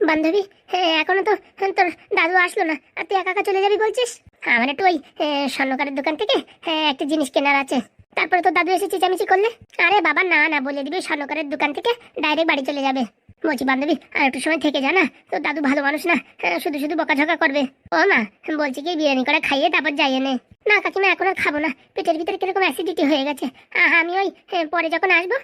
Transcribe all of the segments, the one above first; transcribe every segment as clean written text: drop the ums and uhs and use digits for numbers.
বান্ধবী, এখনো তো তোর দাদু আসলো না, আর তুই একা একা চলে যাবি বলছিস? আমার একটু ওই স্বর্ণকারের দোকান থেকে একটা জিনিস কেনার আছে। তারপরে তো দাদু এসে চেঁচামেচি করলে। আরে বাবা না না, বলে দিবি স্বর্ণকারের দোকান থেকে ডাইরেক্ট বাড়ি চলে যাবে। বলছি বান্ধবী, আর একটু সময় থেকে যা না, তো দাদু ভালো মানুষ না, শুধু শুধু বকাঝকা করবে। ও মা, বলছি কি বিরিয়ানি করে খাইয়ে তারপর যাই এনে। না কাকিমা, এখন আর খাবো না, পেটের ভিতরে কিরকম অ্যাসিডিটি হয়ে গেছে। আমি ওই পরে যখন আসবো,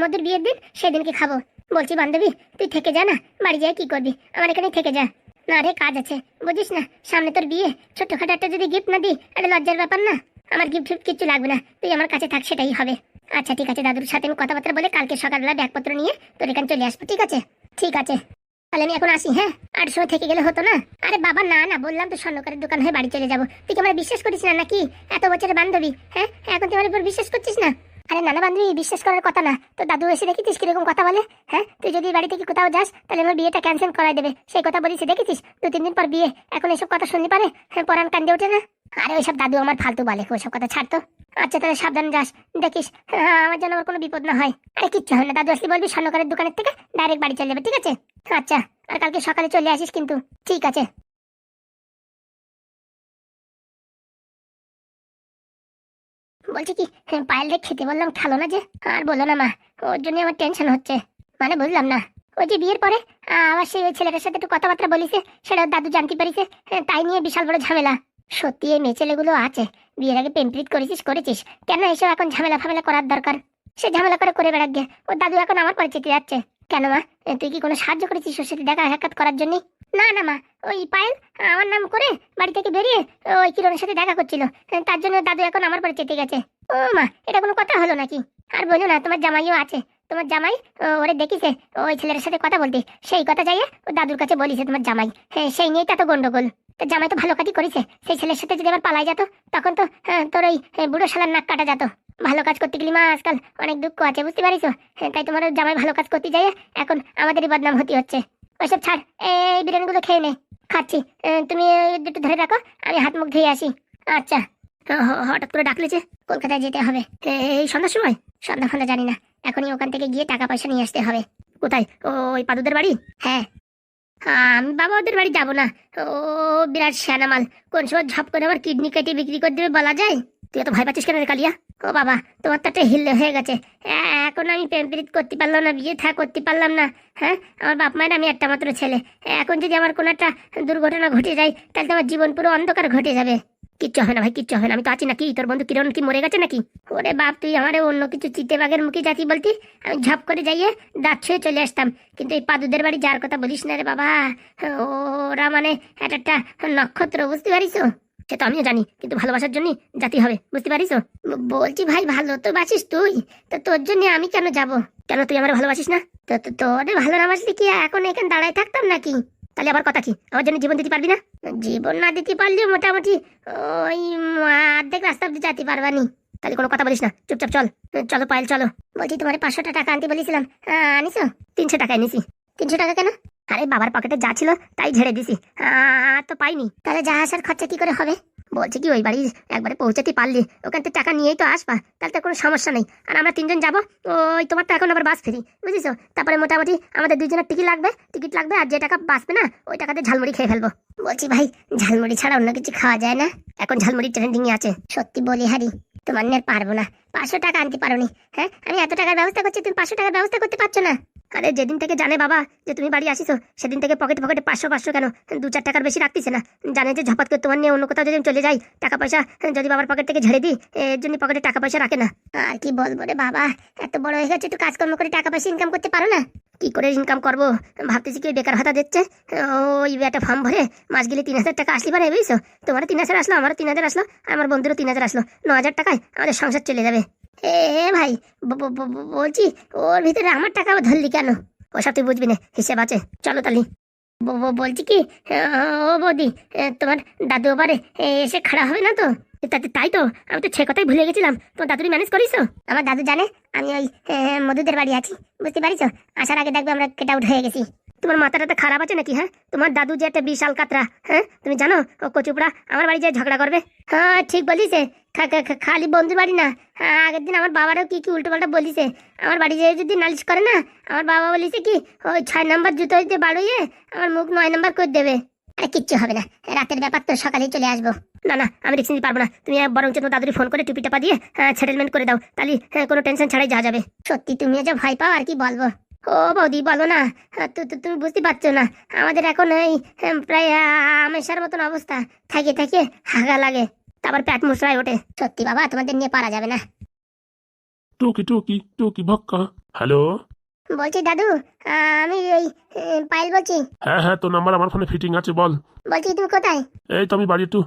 মধুর বিয়ের দিন, সেদিনকে খাবো। বলছি বান্ধবী, তুই থেকে যা না, বাড়ি যাই কি করবি, আমার এখানে থেকে যা। না রে, কাজ আছে বুঝিস না, সামনে তোর বিয়ে, ছোট্টখাটো একটা যদি গিফট না দিই, একটা লজ্জার ব্যাপার না। আমার গিফট ফিফট কিচ্ছু লাগবে না, তুই আমার কাছে থাক, সেটাই হবে। আচ্ছা ঠিক আছে, দাদুর সাথে আমি কথাবার্তা বলে কালকে সকালবেলা ব্যাগপত্র নিয়ে তোর এখানে চলে আসবো, ঠিক আছে? ঠিক আছে, তাহলে আমি এখন আসি। হ্যাঁ, আর সময় থেকে গেলে হতো না। আরে বাবা না না, বললাম তো স্বর্ণকারের দোকান হয়ে বাড়ি চলে যাবো। তুই কি আমার বিশ্বাস করিস না নাকি? এত বছরের বান্ধবী, হ্যাঁ, এখন তুই আমার উপর বিশ্বাস করছিস না? আরে নানা বান্ধবী, বিশ্বাস করার কথা না, তো দাদু এসে দেখেছিস কিরকম কথা বলে। হ্যাঁ, তুই যদি বাড়ি থেকে কোথাও যাস তাহলে আমার বিয়েটা ক্যান্সেল করাই দেবে, সেই কথা বলিস দেখেছিস? 2-3 দিন পর বিয়ে, এখন এসব কথা শুনতে পারে, হ্যাঁ, পরান কান্দে ওঠে না। আরে ওইসব দাদু আমার ফালতু বলে, ওইসব কথা ছাড়তো। আচ্ছা তাহলে সাবধানে যাস, দেখিস আমার যেন আমার কোনো বিপদ না হয়। আরে কিচ্ছু হয় না, দাদু আসলে বলবি স্বর্ণকারের দোকানের থেকে ডাইরেক্ট বাড়ি চলে যাবে, ঠিক আছে? আচ্ছা, আর কালকে সকালে চলে আসিস কিন্তু। ঠিক আছে। বলছি কি, পায়েল রে খেতে বললাম, খেলো না যে। আর বলো না মা, ওর জন্য আমার টেনশন হচ্ছে। মানে বুঝলাম না। ওই যে বিয়ের পরে আবার সেই ওই ছেলেটার সাথে একটু কথাবার্তা বলিছে, সেটা ওর দাদু জানতে পারিছে, তাই নিয়ে বিশাল বড় ঝামেলা। সত্যি এই মেয়ে ছেলেগুলো আছে, বিয়ের আগে প্রেম করেছিস করেছিস, কেন এসব এখন ঝামেলা ফামেলা করার দরকার? সে ঝামেলা করে বেড়াক গে, ওর দাদু এখন আমার পরে চেতে যাচ্ছে। কেন মা, তুই কি কোনো সাহায্য করেছিস ওর সাথে দেখা সাক্ষাৎ করার জন্য? না না মা, ওই পায়েল আমার নাম করে বাড়ি থেকে বেরিয়ে ওই কিরণের সাথে দেখা করছিল, তার জন্য দাদু এখন আমার পরে চেতে গেছে। ও মা, এটা কোনো কথা হলো নাকি? আর বলো না, তোমার জামাইও আছে, তোমার জামাই ওরে দেখিছে ওই ছেলের সাথে কথা বলতে, সেই কথা যাইয়ে ও দাদুর কাছে বলিছে তোমার জামাই। হ্যাঁ, সেই নিয়েই তো গন্ডগোল। তো জামাই তো ভালো কাজই করেছে, সেই ছেলের সাথে যদি আবার পালাই যেত, তখন তো তোর ওই বুড়ো শালার নাক কাটা যেত। ভালো কাজ করতে গেলি মা আজকাল অনেক দুঃখ আছে, বুঝতে পারিস? হ্যাঁ, তাই তোমার জামাই ভালো কাজ করতে যাইয়ে এখন আমাদেরই বদনাম হতে হচ্ছে। ওইসব ছাড়, এই বিরিয়ানিগুলো খেয়ে নে। খাচ্ছি, তুমি একটু ধরে রাখো, আমি হাত মুখ ধুয়ে আসি। আচ্ছা। হঠাৎ করে ডাকলে যে? কলকাতায় যেতে হবে এই সন্ধ্যার সময়? সন্ধ্যা ফন্ধ্যা জানি না, এখনই ওখান থেকে গিয়ে টাকা পয়সা নিয়ে আসতে হবে। কোথায়? ওই পাদুদের বাড়ি? হ্যাঁ। আমি বাবা ওদের বাড়ি যাবো না, ও বিরাট শ্যানামাল, কোন সময় ঝপ করে আবার কিডনি কেটে বিক্রি করে দেবে বলা যায়। তুই এত ভয় পাচ্ছিস কেন রে কালিয়া? ও বাবা, তোমার তো একটা হিল্লে হয়ে গেছে। এখন আমি প্রেম প্রীত করতে পারলাম না, বিয়ে থা করতে পারলাম না। হ্যাঁ, আমার বাপ মায়ের আমি একটা মাত্র ছেলে, এখন যদি আমার কোনো একটা দুর্ঘটনা ঘটে যায়, তাহলে তো আমার জীবন পুরো অন্ধকার ঘটে যাবে। কিচ্ছু হবে না ভাই, কিচ্ছু হবে না, আমি তো আছি নাকি? তোর বন্ধু কিরণ কি মরে গেছে নাকি? ওরে বাপ, তুই আমারে অন্য কিছু চিতে বাঘের মুখে জাতি বলতি, আমি ঝপ করে যাইয়ে দাঁত ছুঁয়ে চলে আসতাম। কিন্তু এই পাদুদের বাড়ি যার কথা বলিস না রে বাবা, ওরা মানে একটা নক্ষত্র, বুঝতে পারিস? সে তো আমিও জানি, কিন্তু ভালোবাসার জন্য জাতি হবে, বুঝতে পারিস? বলছি ভাই, ভালো তো বাসিস তুই, তো তোর জন্য আমি কেন যাব? কেন তুই আমার ভালোবাসিস না? তো তোরে ভালো না বাসলি কি এখন এখানে দাঁড়ায় থাকতাম নাকি? তাহলে আবার কথা কি, আমার জন্য জীবন দিতে পারবি না? জীবন না দিতে পারলেও মোটামুটি ওই অর্ধেক রাস্তা অব্দি যেতে পারবানি। তাহলে কোনো কথা বলিস না, চুপচাপ চল। চলো পায়েল চলো। বলছি তোমার 500 টাকা আনতে বলেছিলাম, আনিস? 300 টাকায় নিছি। 300 টাকা কেন? আরে বাবার পকেটে যা ছিল তাই ঝেড়ে দিছি, আর তো পাইনি। তাহলে যা আসার খরচা কি করে হবে? বলছি কি, ওই বাড়ি একবারে পৌঁছাতে পারলি ওখান থেকে টাকা নিয়েই তো আসবা, তাহলে তো কোনো সমস্যা নেই। আর আমরা 3জন যাবো, ওই তোমার তো এখন আবার বাস ফ্রি, বুঝেছো? তারপরে মোটামুটি আমাদের 2জনের টিকিট লাগবে, আর যে টাকা বাঁচবে না ওই টাকাতে ঝালমুড়ি খেয়ে ফেলবো। বলছি ভাই, ঝালমুড়ি ছাড়া অন্য কিছু খাওয়া যায় না? এখন ঝালমুড়ি ট্রেন্ডিংয়ে আছে। সত্যি বলি হারি, তোমার নিয়ে পারবো না, 500 টাকা আনতে পারো নি? হ্যাঁ, আমি এত টাকার ব্যবস্থা করছি, তুমি 500 টাকার ব্যবস্থা করতে পারছো না? আরে যেদিন থেকে জানে বাবা যে তুমি বাড়ি আসিছো, সেদিন থেকে পকেটে 500 কেন 2-4 টাকার বেশি রাখতেছে না। জানে যে ঝপাত করে তোমার নিয়ে অন্য কোথাও যদি আমি চলে যাই, টাকা পয়সা যদি বাবার পকেট থেকে ঝেড়ে দিই, এর জন্য পকেটে টাকা পয়সা রাখে না। আর কি বলবো রে বাবা, এত বড় হয়ে গেছে, একটু কাজকর্ম করে টাকা পয়সা ইনকাম করতে পারো না? কি করে ইনকাম করবো ভাবতেছি, কি বেকার ভাতা দিচ্ছে, ওই একটা ফর্ম ভরে মাস গেলে 3,000 টাকা আসলি পারে, বুঝছো? তোমারও 3,000 আসলো, আমারও 3,000 আসলো, আমার বন্ধুরও 3,000 আসলো, 9,000 টাকায় আমাদের সংসার চলে যাবে। ভাই, বলছি ওর ভিতরে আমার টাকা ধরলি কেন? ওসব তুই বুঝবি না, হিসেব আছে, চলো তালি। বলছি কি, ও বৌদি, তোমার দাদু ওপারে এসে খাড়া হবে না তো? তাই তো, আমি তো সে কথাই ভুলে গেছিলাম, তোমার দাদুরি ম্যানেজ করিস? আমার দাদু জানে আমি ওই মধুদের বাড়ি আছি, বুঝতে পারিস? আসার আগে দেখবে আমরা কেট আউট হয়ে গেছি। তোমার মাথাটা খারাপ আছে নাকি? হ্যাঁ, তোমার দাদু যে একটা বিশাল কাতরা, হ্যাঁ তুমি জানো ও কচুপড়া আমার বাড়ি যে ঝগড়া করবে। হ্যাঁ ঠিক বলিছে, খালি বন্ধুর বাড়ি না, আগের দিন আমার বাবারও কি কি উল্টো পাল্টা বলিছে। আমার বাড়ি যেয়ে যদি নালিশ করে না, আমার বাবা বলিছে কি ওই 6 নম্বর জুতো হইতে বাড়ুইয়ে আমার মুখ 9 নম্বর করে দেবে। আরে কিচ্ছু হবে না, রাতের ব্যাপার তো, সকালেই চলে আসবো। না না, আমি রিক্স নিতে পারবো না, তুমি বরং তোমার দাদুরি ফোন করে টুপি টাপা দিয়ে সেটেলমেন্ট করে দাও, তাহলে কোনো টেনশন ছাড়াই যাওয়া যাবে। সত্যি তুমিও যা ভয় পাও আর কি বলবো। ও বৌদি বলো না, তুমি বুঝতে পারছো না, আমাদের এখন এই প্রায় আমেশার মতন অবস্থা, থাকে থাকে হাগা লাগে, তারপর পেট মুচড়ায় ওঠে। সত্যি বাবা, তোমাদের নিয়ে পারা যাবে না। টুকি টুকি টুকি ভক্কা। হ্যালো, বলছি দাদু, আমি এই পায়েল বলছি। হ্যাঁ হ্যাঁ, তোর নাম্বার আমার ফোনে ফিটিং আছে, বল। বলছি তুমি কোথায়? এই তো আমি বাড়ি একটু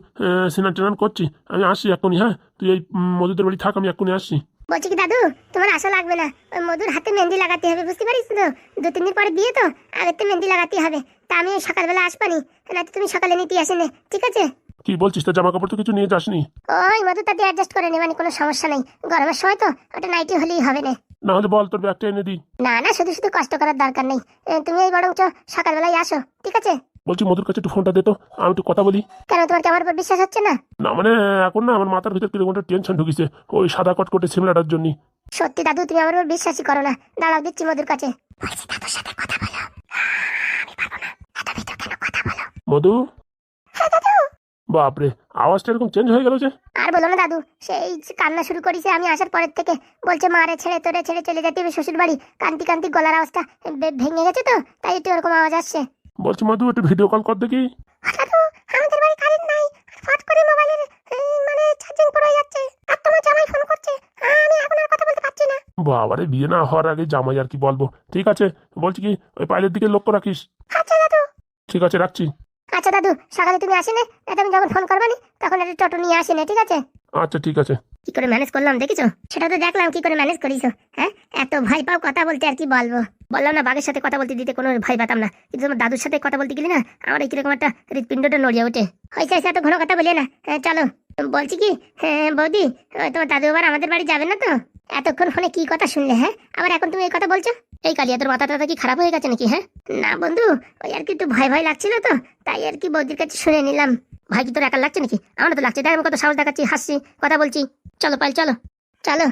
স্নান টান করছি, আমি আসছি এক্ষুনি। হ্যাঁ, তুই এই মধুদের বাড়ি থাক, আমি এক্ষুনি আসছি। বলছি কি দাদু, তোমার আসা লাগবে না, ওই মধুর হাতে মেহেন্দি লাগাতে হবে, বুঝতে পারিস তো, 2-3 দিন পরে বিয়ে তো, আগের তো মেহেন্দি লাগাতে হবে। তা আমি ওই সকালবেলা আসবানি, না তো তুমি সকালে নিতে আসেনি, ঠিক আছে? কি বলছিস, তো জামা কাপড় তো কিছু নিয়ে যাসনি? ওই মধু তাতে অ্যাডজাস্ট করে নেবানি, কোনো সমস্যা নেই, গরমের সময় তো ওটা নাইটি হলেই হবে না। না হলে বল, তোর ব্যাগটা এনে দিই। না না, শুধু শুধু কষ্ট করার দরকার নেই, তুমি এই বরঞ্চ সকালবেলায় আসো, ঠিক আছে? বলছি মধুর কাছে একটু ফোনটা দে তো, আমি একটু কথা বলি। কেন, তোমার কি আমার উপর বিশ্বাস হচ্ছে না? না মানে এখন না আমার মাথার ভিতর কিরকম একটা টেনশন ঢুকিছে, ওই সাদা কটকটে সিমলাটার জন্য। সত্যি দাদু, তুমি আমার উপর বিশ্বাসই করো না, দাঁড়াও দিচ্ছি মধুর কাছে। বলছি দাদুর সাথে কথা বলো। আমি পারবো না, এত ভিতর কেন, কথা বলো। মধু, হ্যাঁ দাদু। বাপরে, আওয়াজটা এরকম চেঞ্জ হয়ে গেল যে। আর বলো না দাদু, সেই যে কান্না শুরু করেছে আমি আসার পরের থেকে, বলছে মারে ছেড়ে তোরে ছেড়ে চলে যেতে হবে শ্বশুর বাড়ি, কান্তি কান্তি গলার আওয়াজটা ভেঙে গেছে তো, তাই একটু ওরকম আওয়াজ আসছে। বলছি মধু, একটু ভিডিও কল কর দেখি। দাদু, আমাদের বাড়ি কারেন্ট নাই, ফট করে মোবাইলের মানে চার্জিং পড়ে যাচ্ছে, আর তোমার জামাই ফোন করছে, আমি এখন আর কথা বলতে পারছি না। বাবারে, বিয়ে না হওয়ার আগে জামাই আর কি বলবো। ঠিক আছে, বলছি কি ওই পাইলের দিকে লক্ষ্য রাখিস। আচ্ছা দাদু। ঠিক আছে, রাখছি। আচ্ছা দাদু, সকালে তুমি আসেনে, এটা আমি যখন ফোন করবানি তখন একটা টোটো নিয়ে আসেনে, ঠিক আছে? আচ্ছা ঠিক আছে। কি করে ম্যানেজ করলাম দেখেছো? সেটা তো দেখলাম কি করে ম্যানেজ করিছো। হ্যাঁ, এত ভয় পাও কথা বলতে, আর কি বলবো। বললাম না বাঘের সাথে কথা বলতে দিতে কোনো ভয় পাতাম না, কিন্তু তোমার দাদুর সাথে কথা বলতে গেলে না আমার এই কিরকম একটা হৃৎপিণ্ডটা নড়িয়ে ওঠে। হয়েছে এত ঘন কথা বলে না, হ্যাঁ চলো। বলছি কি, হ্যাঁ বৌদি, তোমার দাদু আবার আমাদের বাড়ি যাবে না তো? এতক্ষণ ফোনে কি কথা শুনলে, হ্যাঁ আবার এখন তুমি এই কথা বলছো? এই কালিয়া, তোর মাথা টাথা কি খারাপ হয়ে গেছে নাকি? হ্যাঁ না বন্ধু, ওই আর কি একটু ভয় ভয় লাগছিল তো, তাই আর কি বৌদির কাছে শুনে নিলাম। ভাই কি তোর একা লাগছে নাকি? আমার তো লাগছে, দেখ আমি কত সাহস দেখাচ্ছি, হাসছি, কথা বলছি। চলো পাইল, চলো চলো।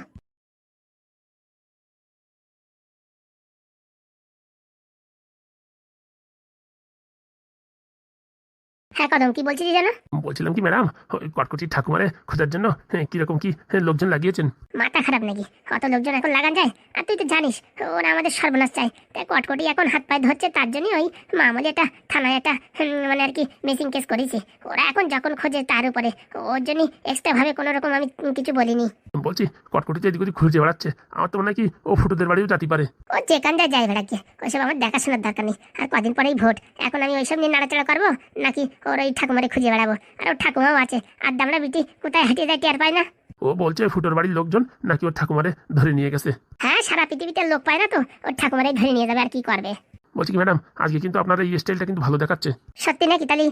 হ্যাঁ কদম, কি বলছিস জানো? বলছিলাম কি ম্যাডাম, ওই কটকটি ঠাকুমারে খোঁজার জন্য কিরকম কি লোকজন লাগিয়েছেন? মাথা খারাপ নাকি? অত লোকজন এখন লাগান যায়? আর তুই তো জানিস ওরা আমাদের সর্বনাশ চায়, তাই কটকটি এখন হাত পায়ে ধরছে, তার জন্যই ওই মামুলি একটা থানায় একটা মানে আর কি মিসিং কেস করেছি। ওরা এখন যখন খোঁজে তার উপরে, ওর জন্য এক্সট্রা ভাবে কোনো রকম আমি কিছু বলিনি। বলছি কটকটিতে এদিক ওদিক খুঁজে বেড়াচ্ছে, আমার তো মনে হয় কি ও ফুটোদের বাড়িও যেতে পারে। ও যেখান যায় বেড়াচ্ছে, ওইসব আমার দেখাশোনার দরকার নেই। আর কদিন পরেই ভোট, এখন আমি ওইসব নিয়ে নাড়াচাড়া করবো নাকি ওর ওই ঠাকুমারে খুঁজে বেড়াবো? আর ওর ঠাকুমাও আছে, আর দামড়া বিটি কোথায় হাঁটিয়ে যায় টের পায় না। ও বলছে ফুটোর বাড়ির লোকজন নাকি ওর ঠাকুমারে ধরে নিয়ে গেছে। হ্যাঁ, সারা পৃথিবীতে লোক পায় না তো, ওর ঠাকুমারাই ধরে নিয়ে যাবে, আর কি করবে। বলছি কি ম্যাডাম, আজকে কিন্তু আপনার এই স্টাইলটা কিন্তু ভালো দেখাচ্ছে। সত্যি নাকি? তাহলে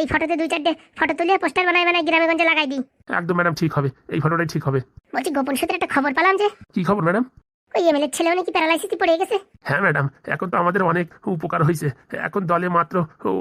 এই ফটোতে 2-4টে ফটো তুলে পোস্টার বানাই গ্রামে গঞ্জে লাগাই দিই। একদম ম্যাডাম, ঠিক হবে, এই ফটোটাই ঠিক হবে। বলছি গোপন সূত্রে একটা খবর পেলাম যে কি খবর ম্যাডাম? ওই এমএলএর ছেলেও নাকি প্যারালাইসিসে পড়ে গেছে। হ্যাঁ ম্যাডাম, এখন তো আমাদের অনেক উপকার হয়েছে, এখন দলে মাত্র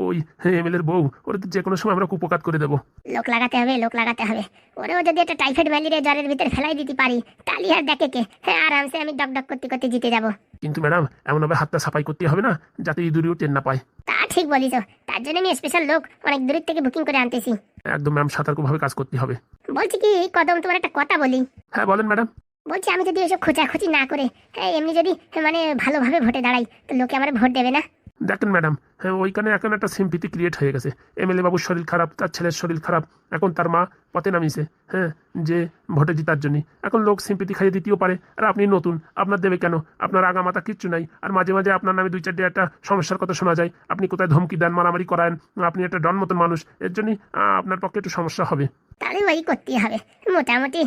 ওই এমএলএর বউ, ওরা তো যে কোনো সময় আমরা উপকার করে দেবো। লোক লাগাতে হবে, লোক লাগাতে হবে। ওরেও যদি একটা টাইফয়েড ম্যালেরিয়া জ্বরের ভিতরে ফেলাই দিতে পারি, তাহলে আর দেখে কে, হ্যাঁ আরামসে আমি ডক ডক করতে করতে জিতে যাবো। কিন্তু ম্যাডাম এমনভাবে হাতটা সাফাই করতে হবে না যাতে ইঁদুরিও টেন না পায়। তা ঠিক বলিস, তার জন্য আমি স্পেশাল লোক অনেক দূরের থেকে বুকিং করে আনতেছি। একদম ম্যাম, সতর্কভাবে কাজ করতে হবে। বলছি কি কদম, তোমার একটা কথা বলি। হ্যাঁ বলেন ম্যাডাম। বলছি আমি যদি এসব খোঁজাখুঁজি না করে, হ্যাঁ এমনি যদি মানে ভালোভাবে ভোটে দাঁড়াই, তো লোকে আমার ভোট দেবে না? দেখেন ম্যাডাম, হ্যাঁ ওইখানে এখন একটা সিম্পিতি ক্রিয়েট হয়ে গেছে। এমএলএ বাবুর শরীর খারাপ, তার ছেলের শরীর খারাপ, এখন তার মা পথে নামিয়েছে, হ্যাঁ যে ভোটে জিতার জন্য। এখন লোক সিম্পিতি খাইয়ে দিতেও পারে, আর আপনি নতুন, আপনার দেবে কেন? আপনার আগামাতা কিচ্ছু নাই, আর মাঝে মাঝে আপনার নামে 2-4টে একটা সমস্যার কথা শোনা যায়, আপনি কোথায় ধমকি দেন, মারামারি করান, আপনি একটা ডন মতন মানুষ, এর জন্যই আপনার পক্ষে একটু সমস্যা হবে। তাহলে ওই করতেই হবে মোটামুটি।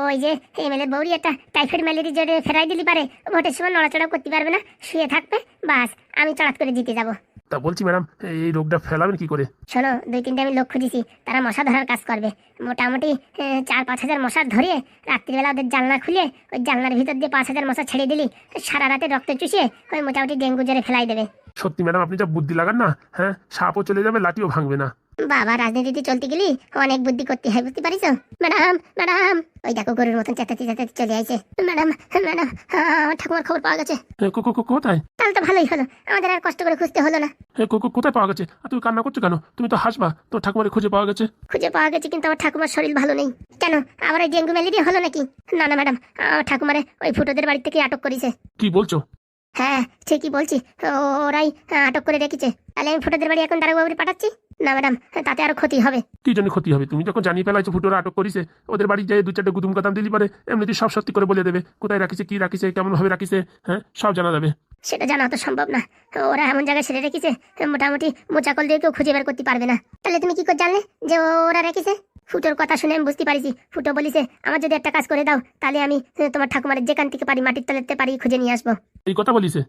ওই যে এমএলএ বৌরি একটা টাইফয়েড ম্যালেরিয়া জ্বরে ফেরাই দিলি পারে, ভোটের সময় নড়াচড়াও করতে পারবে না, শুয়ে থাকবে, বাস আমি চড়াত করে জিতে যাবো। তা বলছি ম্যাডাম, এই রোগটা ফেলাবেন কি করে? শোনো, 2-3টে আমি লোক খুঁজেছি, তারা মশা ধরার কাজ করবে। মোটামুটি 4-5 হাজার মশা ধরিয়ে রাত্রিবেলা ওদের জানলা খুলে ওই জানলার ভিতর দিয়ে 5 হাজার মশা ছেড়ে দিলি, সারা রাতে রক্ত চুষিয়ে ওই মোটামুটি ডেঙ্গু জ্বরে ফেলাই দেবে। সত্যি ম্যাডাম আপনি যা বুদ্ধি লাগান না, হ্যাঁ, সাপও চলে যাবে লাঠিও ভাঙবে না। বাবা, রাজনীতিতে চলতে গেলি অনেক বুদ্ধি করতে হয়, বুঝতে পারিস? ম্যাডাম, ম্যাডাম, ওই দেখো গরুর মতন চেঁচাতে চেঁচাতে চলে আসছে। ম্যাডাম, ম্যাডাম, আমার ঠাকুমার খবর পাওয়া গেছে। কোথায়? তাহলে তো ভালোই হলো, আমাদের আর কষ্ট করে খুঁজতে হলো না। কোথায় পাওয়া গেছে? আর তুমি কান্না করছো কেন? তুমি তো হাসবা, তোর ঠাকুমারে খুঁজে পাওয়া গেছে। খুঁজে পাওয়া গেছে, কিন্তু আমার ঠাকুমার শরীর ভালো নেই। কেন, আবার ওই ডেঙ্গু ম্যালেরিয়া হলো নাকি? না না ম্যাডাম, আমার ঠাকুমারে ওই ফুটোদের বাড়ি থেকে আটক করেছে। কি বলছো? হ্যাঁ, ঠিকই বলছি, ওরাই আটক করে রেখেছে। তাহলে আমি ফুটোদের বাড়ি এখন দারোগাবুরে পাঠাচ্ছি। না ম্যাডাম, তাতে আরো ক্ষতি হবে। কি জন্য ক্ষতি হবে? তুমি যখন জানিয়ে ফেলাইছো ফুটোরা আটক করিছে, ওদের বাড়ি যেয়ে দু চারটে গুদুম কাদাম দিলি পারে, এমনিতে সব সত্যি করে বলে দেবে কোথায় রাখিছে, কি রাখিছে, কেমন ভাবে রাখিছে, হ্যাঁ, সব জানা যাবে। সেটা জানা তো সম্ভব না, ওরা এমন জায়গায় ছেড়ে রেখেছে মোটামুটি মোচাকল দিয়ে কেউ খুঁজে বের করতে পারবে না। তাহলে তুমি কি করে জানলে যে ওরা রেখেছে? ফুটোর কথা শুনে আমি বুঝতে পারিছি, ফুটো বলিছে আমার যদি একটা কাজ করে দাও তাহলে আমি তোমার ঠাকুমার যেখান থেকে পারি মাটির তলাতে পারি খুঁজে নিয়ে আসবো। এই কথা বলিছে?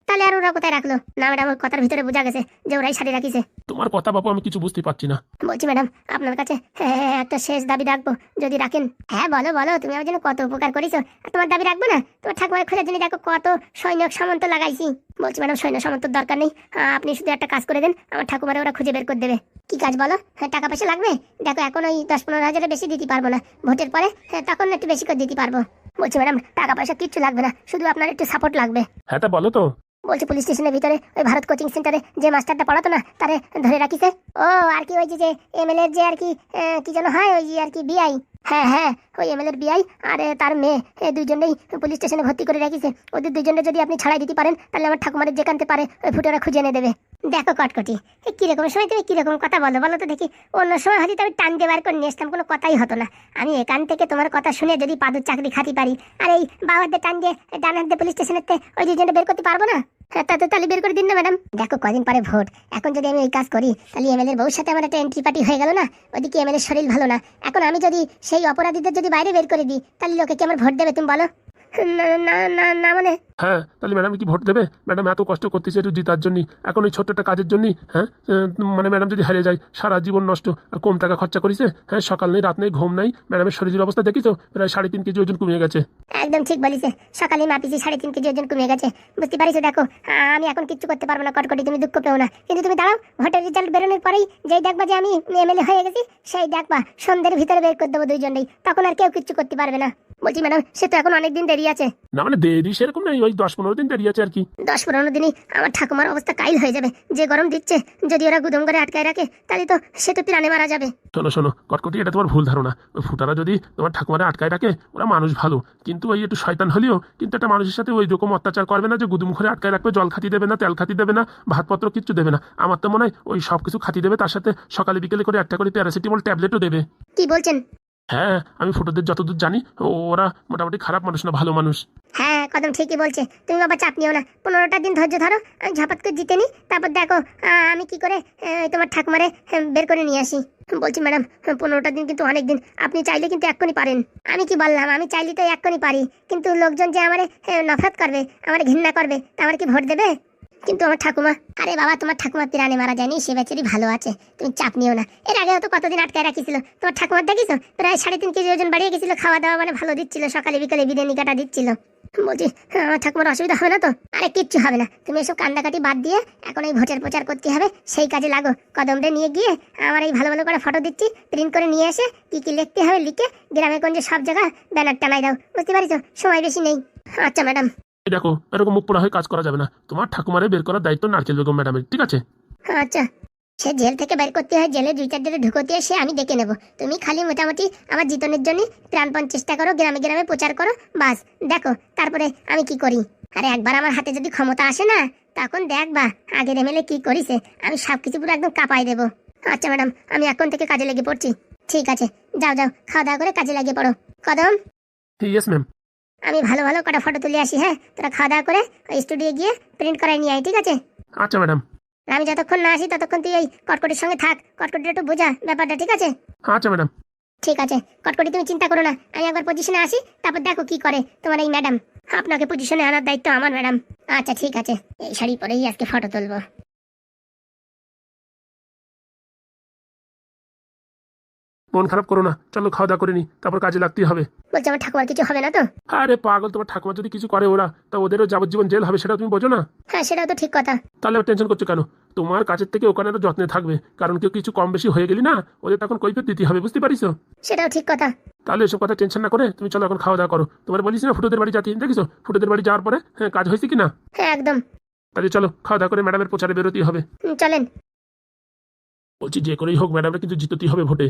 তাহলে আর ওরা কোথায় রাখলো? না ম্যাডাম, ওর কথার ভিতরে বোঝা গেছে যে ওরাই শাড়ি রাখিছে। তোমার কথা বাপু আমি কিছু বুঝতে পারছি না। বলছি ম্যাডাম, আপনার কাছে একটা শেষ দাবি রাখবো, যদি রাখেন। হ্যাঁ বলো বলো, তুমি আমার জন্য কত উপকার করেছো, আর তোমার দাবি রাখবো না? তোমার ঠাকুমার খোঁজার জন্য দেখো কত সৈন্য সামন্ত লাগাইছি। বলছি ম্যাডাম, সৈন্য সামন্তর দরকার নেই, আপনি শুধু একটা কাজ করে দেন, আমার ঠাকুমারে ওরা খুঁজে বের করে দেবে। কি কাজ বলো? হ্যাঁ, টাকা পয়সা লাগবে? দেখো এখন ওই 10-15 হাজারের বেশি দিতে পারবো না, ভোটের পরে তখন একটু বেশি করে দিতে পারবো। বলছি ম্যাডাম, টাকা পয়সা কিচ্ছু লাগবে না, শুধু আপনার একটু সাপোর্ট লাগবে। হ্যাঁ তা বলো তো। বলছি পুলিশ স্টেশনের ভিতরে ওই ভারত কোচিং সেন্টারে যে মাস্টারটা পড়াতো না, তারে ধরে রাখিছে। ও আর কি, ওই যে এমএলএ যে আর কি, কি যেন হয় ওই আর কি, বিআই। হ্যাঁ হ্যাঁ, ওই এমএলএর বিআই আর তার মেয়ে, দুইজনেই পুলিশ স্টেশনে ভর্তি করে রাখিছে। ওদের দুইজনে যদি আপনি ছাড়াই দিতে পারেন তাহলে আমার ঠাকুমারে যেখানতে পারে ওই ফুটোরা খুঁজে এনে দেবে। দেখো কটকটি, কিরকম সময় তুমি কিরকম কথা বলো বলো তো দেখি। অন্য সময় হয়তো আমি টান দিয়ে বার করে নিয়ে আসতাম, কোনো কথাই হতো না। আমি এখান থেকে তোমার কথা শুনে যদি পাদুর চাকরি খাতি পারি, আর এই বাবার টান দিয়ে ডান হাত দিয়ে পুলিশ স্টেশনের ওই দুইজনে বের করতে পারবো না? হ্যাঁ, তাহলে বের করে দিন না ম্যাডাম। দেখো কদিন পরে ভোট, এখন যদি আমি এই কাজ করি তাহলে এমএলএর বউর সাথে আমার একটা এন্ট্রি পার্টি হয়ে গেল না। ওইদিকে এমএলএর শরীর ভালো না, এখন আমি যদি সেই অপরাধীদের যদি বাইরে বের করে দিই তাহলে লোকে কি আমার ভোট দেবে তুমি বলো? না না না না, মানে হ্যাঁ, তাহলে ম্যাডাম কি ভোট দেবে? ম্যাডাম এত কষ্ট করতেছে একটু জিতার জন্য, এখন ওই ছোট্ট একটা কাজের জন্য, হ্যাঁ, মানে ম্যাডাম যদি হারিয়ে যায়, সারা জীবন নষ্ট, আর কম টাকা খরচা করেছে, হ্যাঁ, সকাল নেই রাত নেই ঘুম নাই, ম্যাডামের শরীরের অবস্থা দেখিছো, প্রায় 3.5 কেজি ওজন কমে গেছে। একদম ঠিক বলিছে, সকালে মাপিছি 3.5 কেজি ওজন কমে গেছে, বুঝতে পারিছো? দেখো আমি এখন কিচ্ছু করতে পারবো না কটকটি, তুমি দুঃখ পেও না, কিন্তু তুমি দাঁড়াও, ভোটের রেজাল্ট বেরোনোর পরেই যেই দেখবা যে আমি এমএলএ হয়ে গেছি, সেই দেখবা সন্ধ্যের ভিতরে বের করে দেবো দুইজনেই, তখন আর কেউ কিচ্ছু করতে পারবে না। বলছি ম্যাডাম, সে তো এখন অনেকদিন দেরি আছে। না মানে দেরি সেরকম নেই, ওই 10-15 দিন দেরি আছে আর কি। 10-15 দিনই আমার ঠাকুমার অবস্থা কাইল হয়ে যাবে, যে গরম দিচ্ছে, যদি ওরা গুদম করে আটকায় রাখে তাহলে তো সে তো প্রাণে মারা যাবে। শোনো কটকটি, এটা তোমার ভুল ধারণা। ওই ফুটারা যদি তোমার ঠাকুমারে আটকায় রাখে, ওরা মানুষ ভালো, কিন্তু ওই একটু শয়তান হলেও কিন্তু একটা মানুষের সাথে ওই রকম অত্যাচার করবে না যে গুদুম ঘরে আটকায় রাখবে, জল খাতি দেবে না, তেল খাতি দেবে না, ভাতপত্র কিচ্ছু দেবে না। আমার তো মনে হয় ওই সব কিছু খাতি দেবে, তার সাথে সকালে বিকেলে করে একটা করে প্যারাসিটামল ট্যাবলেটও দেবে। কি বলছেন? হ্যাঁ, আমি ফুটোদের যতদূর জানি ওরা মোটামুটি খারাপ মানুষ না, ভালো মানুষ। হ্যাঁ, কদম ঠিকই বলছে, তুমি বাবা চাপ নিও না, 15টা দিন ধৈর্য ধরো, আমি ঝাপাত করে জিতে নি, তারপর দেখো আমি কি করে তোমার ঠাকুমারে বের করে নিয়ে আসি। বলছি ম্যাডাম, 15টা দিন কিন্তু অনেক দিন, আপনি চাইলে কিন্তু এক্ষুনি পারেন। আমি কি বললাম, আমি চাইলে তো এক্ষুনি পারি, কিন্তু লোকজন যে আমারে নফরত করবে, আমার ঘৃণা করবে, তা আমার কি ভোট দেবে? কিন্তু আমার ঠাকুমা, আরে বাবা তোমার ঠাকুমা প্রাণে মারা যায়নি, সে বেচারি ভালো আছে, তুমি চাপ নিও না। এর আগেও তো কতদিন আটকায় রাখিছিল, তোমার ঠাকুমার দেখিছো প্রায় 3.5 কেজি ওজন বাড়িয়ে গেছিল, খাওয়া দাওয়া মানে ভালো দিচ্ছিল, সকালে বিকালে বিরিয়ানি কাটা দিচ্ছিল। বলছি আমার ঠাকুমার অসুবিধা হবে না তো? আরে কিচ্ছু হবে না, তুমি এসব কান্দাকাটি বাদ দিয়ে এখন এই ভোটের প্রচার করতে হবে, সেই কাজে লাগো। কদমরে নিয়ে গিয়ে আমার এই ভালো ভালো করে ফটো দিচ্ছি, প্রিন্ট করে নিয়ে এসে কি কি লিখতে হবে লিখে গ্রামে গঞ্জে সব জায়গা ব্যানার টানাই দাও, বুঝতে পারিছো? সময় বেশি নেই। আচ্ছা ম্যাডাম। দেখো এরকম মুখ পোড়া হয়ে কাজ করা যাবে না, তোমার ঠাকুমারে বের করার দায়িত্ব নারকেল বেগম ম্যাডামের, ঠিক আছে? আচ্ছা, সে জেল থেকে বের করতে হয়, জেলে 2-4 দিনে ঢুকতে হয়, সে আমি দেখে নেব। তুমি খালি মোটামুটি আমার জীতনের জন্য প্রাণপণ চেষ্টা করো, গ্রামে গ্রামে প্রচার করো, বাস দেখো তারপরে আমি কি করি। আরে একবার আমার হাতে যদি ক্ষমতা আসে না, তখন দেখবা আগের এমএলএ কি করিছে, আমি সবকিছু পুরো একদম কাঁপাই দেবো। আচ্ছা ম্যাডাম, আমি এখন থেকে কাজে লেগে পড়ছি। ঠিক আছে, যাও যাও, খাওয়া দাওয়া করে কাজে লাগিয়ে পড়ো। কদম। Yes ma'am. আমি ভালো ভালো কটা ফটো তুলে আসি, হ্যাঁ, তোরা খাওয়া দাওয়া করে ওই স্টুডিও গিয়ে প্রিন্ট করাই নিয়ে আয়, ঠিক আছে? আচ্ছা ম্যাডাম। আমি যতক্ষণ না আসি ততক্ষণ তুই ওই কটকটির সঙ্গে থাক, কটকটির একটু বোঝা ব্যাপারটা, ঠিক আছে? আচ্ছা ম্যাডাম। ঠিক আছে কটকটি, তুমি চিন্তা করো না, আমি একবার পজিশনে আসি, তারপর দেখো কি করে তোমার এই ম্যাডাম। আপনাকে পজিশনে আনার দায়িত্ব আমার ম্যাডাম। আচ্ছা ঠিক আছে, এই শাড়ি পরেই আজকে ফটো তুলবো। মন খারাপ করো না, চলো খাওয়া দাওয়া করে নি, তারপর কাজে লাগতেই হবে। বলছি আমার ঠাকুমার কিছু হবে না তো? আরে পাগল, তোমার ঠাকুমা যদি কিছু করে ওরা, তা ওদেরও যাবজ্জীবন জেল হবে, সেটা তুমি বোঝো না? হ্যাঁ সেটাও তো ঠিক কথা। তাহলে টেনশন করছো কেন? তোমার কাজের থেকে ওখানে আরো যত্নে থাকবে, কারণ কেউ কিছু কম বেশি হয়ে গেলি না, ওদের তখন কৈফিয়ত দিতে হবে, বুঝতে পারিস? সেটাও ঠিক কথা। তাহলে এসব কথা টেনশন না করে তুমি চলো এখন খাওয়া দাওয়া করো। তোমার বলিস না ফুটোদের বাড়ি যাতে, দেখিস ফুটোদের বাড়ি যাওয়ার পরে হ্যাঁ কাজ হয়েছে কি না? হ্যাঁ একদম। তাহলে চলো খাওয়া দাওয়া করে ম্যাডামের প্রচারে বেরোতেই হবে। চলেন। বলছি যে করেই হোক ম্যাডামরা কিন্তু জিততেই হবে ভোটে।